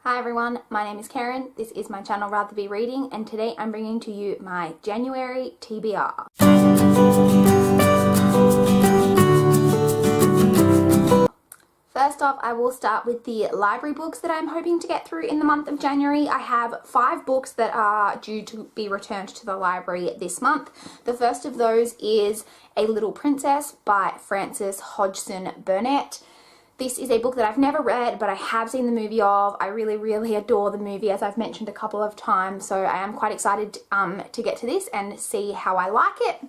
Hi everyone, my name is Karen, this is my channel RatherBeReading, and today I'm bringing to you my January TBR. First off, I will start with the library books that I'm hoping to get through in the month of January. I have 5 books that are due to be returned to the library this month. The first of those is A Little Princess by Frances Hodgson Burnett. This is a book that I've never read, but I have seen the movie of. I really adore the movie, as I've mentioned a couple of times, so I am quite excited to get to this and see how I like it.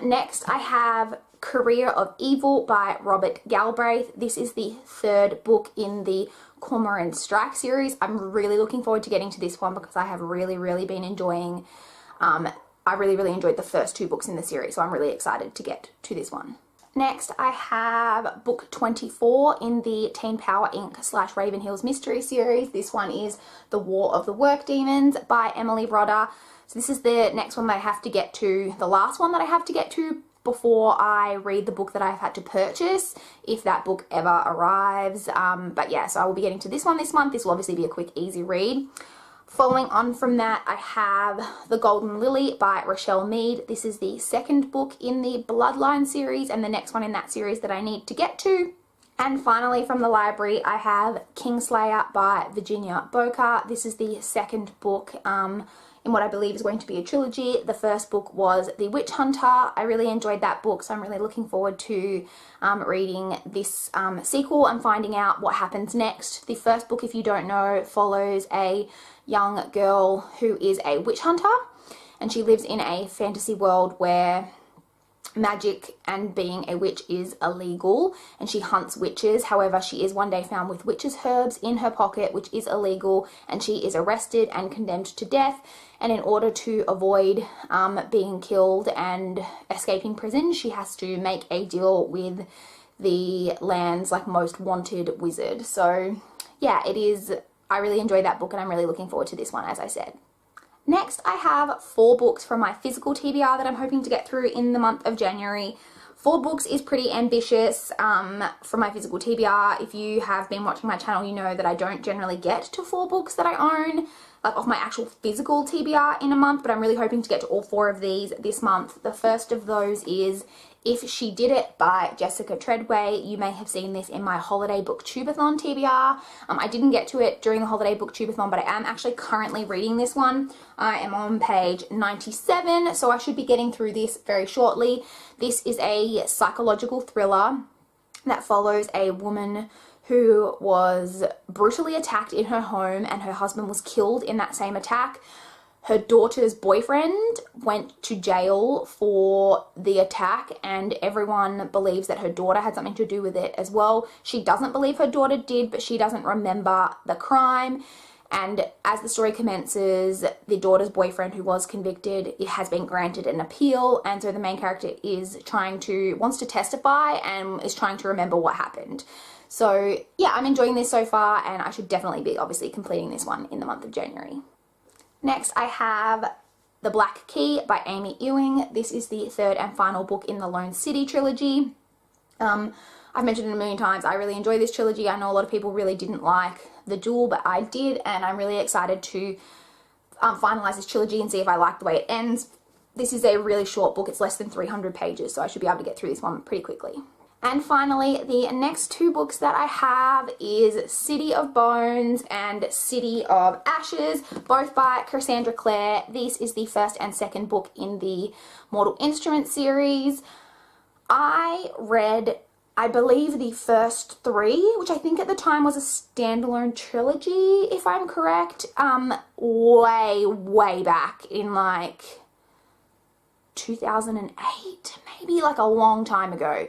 Next, I have Career of Evil by Robert Galbraith. This is the 3rd book in the Cormoran Strike series. I'm really looking forward to getting to this one because I have really been enjoying, I really enjoyed the first 2 books in the series, so I'm really excited to get to this one. Next, I have book 24 in the Teen Power Inc. / Raven Hills Mystery series. This one is The War of the Work Demons by Emily Rodda. So this is the next one that I have to get to, the last one that I have to get to before I read the book that I've had to purchase, if that book ever arrives. But yeah, so I will be getting to this one this month. This will obviously be a quick, easy read. Following on from that, I have The Golden Lily by Rochelle Mead. This is the 2nd book in the Bloodline series and the next one in that series that I need to get to. And finally, from the library, I have Kingslayer by Virginia Boker. This is the 2nd book in what I believe is going to be a trilogy. The first book was The Witch Hunter. I really enjoyed that book, so I'm really looking forward to reading this sequel and finding out what happens next. The first book, if you don't know, follows a young girl who is a witch hunter, and she lives in a fantasy world where magic and being a witch is illegal, and she hunts witches. However, she is one day found with witches' herbs in her pocket, which is illegal, and she is arrested and condemned to death. And in order to avoid being killed and escaping prison, she has to make a deal with the land's most wanted wizard. So yeah, it is. I really enjoyed that book, and I'm really looking forward to this one, as I said. Next, I have 4 books from my physical TBR that I'm hoping to get through in the month of January. 4 books is pretty ambitious for my physical TBR. If you have been watching my channel, you know that I don't generally get to 4 books that I own, off my actual physical TBR in a month, but I'm really hoping to get to all 4 of these this month. The first of those is If She Did It by Jessica Treadway. You may have seen this in my Holiday Booktubeathon TBR. I didn't get to it during the Holiday Booktubeathon, but I am actually currently reading this one. I am on page 97, so I should be getting through this very shortly. This is a psychological thriller that follows a woman who was brutally attacked in her home, and her husband was killed in that same attack. Her daughter's boyfriend went to jail for the attack, and everyone believes that her daughter had something to do with it as well. She doesn't believe her daughter did, but she doesn't remember the crime. And as the story commences, the daughter's boyfriend, who was convicted, has been granted an appeal, and so the main character wants to testify and is trying to remember what happened. So yeah, I'm enjoying this so far, and I should definitely be obviously completing this one in the month of January. Next, I have The Black Key by Amy Ewing. This is the 3rd and final book in the Lone City trilogy. I've mentioned it a million times, I really enjoy this trilogy. I know a lot of people really didn't like The Duel, but I did, and I'm really excited to finalize this trilogy and see if I like the way it ends. This is a really short book. It's less than 300 pages, so I should be able to get through this one pretty quickly. And finally, the next 2 books that I have is City of Bones and City of Ashes, both by Cassandra Clare. This is the 1st and 2nd book in the Mortal Instruments series. I read, I believe, the first 3, which I think at the time was a standalone trilogy, if I'm correct, way back in 2008, maybe a long time ago.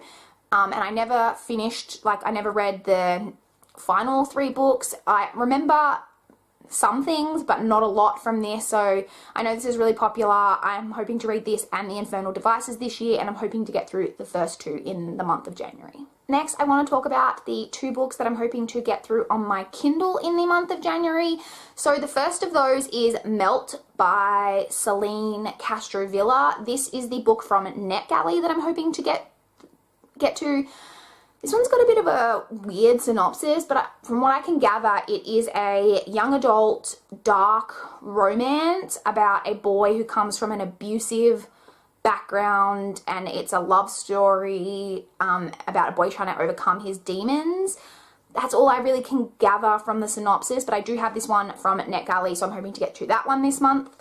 And I never finished, I never read the final 3 books. I remember some things, but not a lot from this, so I know this is really popular. I'm hoping to read this and The Infernal Devices this year, and I'm hoping to get through the first 2 in the month of January. Next, I want to talk about the 2 books that I'm hoping to get through on my Kindle in the month of January. So the first of those is Melt by Celine Castrovilla. This is the book from NetGalley that I'm hoping to get to. This one's got a bit of a weird synopsis, but from what I can gather, it is a young adult dark romance about a boy who comes from an abusive background, and it's a love story about a boy trying to overcome his demons. That's all I really can gather from the synopsis, but I do have this one from NetGalley, so I'm hoping to get through that one this month.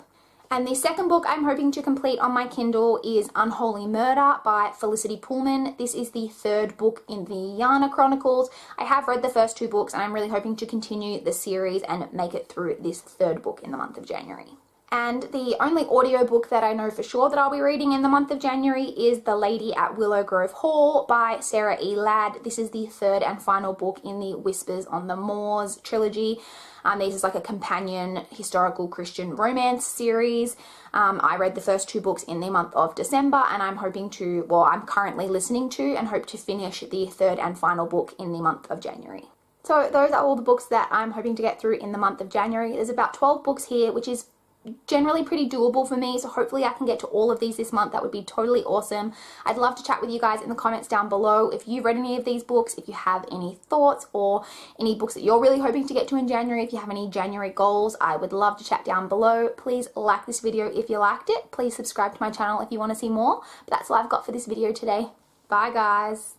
And the second book I'm hoping to complete on my Kindle is Unholy Murder by Felicity Pullman. This is the third book in the Yana Chronicles. I have read the first two books, and I'm really hoping to continue the series and make it through this third book in the month of January. And the only audiobook that I know for sure that I'll be reading in the month of January is The Lady at Willow Grove Hall by Sarah E. Ladd. This is the third and final book in the Whispers on the Moors trilogy. This is like a companion historical Christian romance series. I read the first two books in the month of December, and I'm currently listening to and hope to finish the third and final book in the month of January. So those are all the books that I'm hoping to get through in the month of January. There's about 12 books here, which is generally pretty doable for me, so hopefully I can get to all of these this month. That would be totally awesome. I'd love to chat with you guys in the comments down below if you've read any of these books, if you have any thoughts or any books that you're really hoping to get to in January. If you have any January goals, I would love to chat down below. Please like this video if you liked it. Please subscribe to my channel if you want to see more. But that's all I've got for this video today. Bye guys.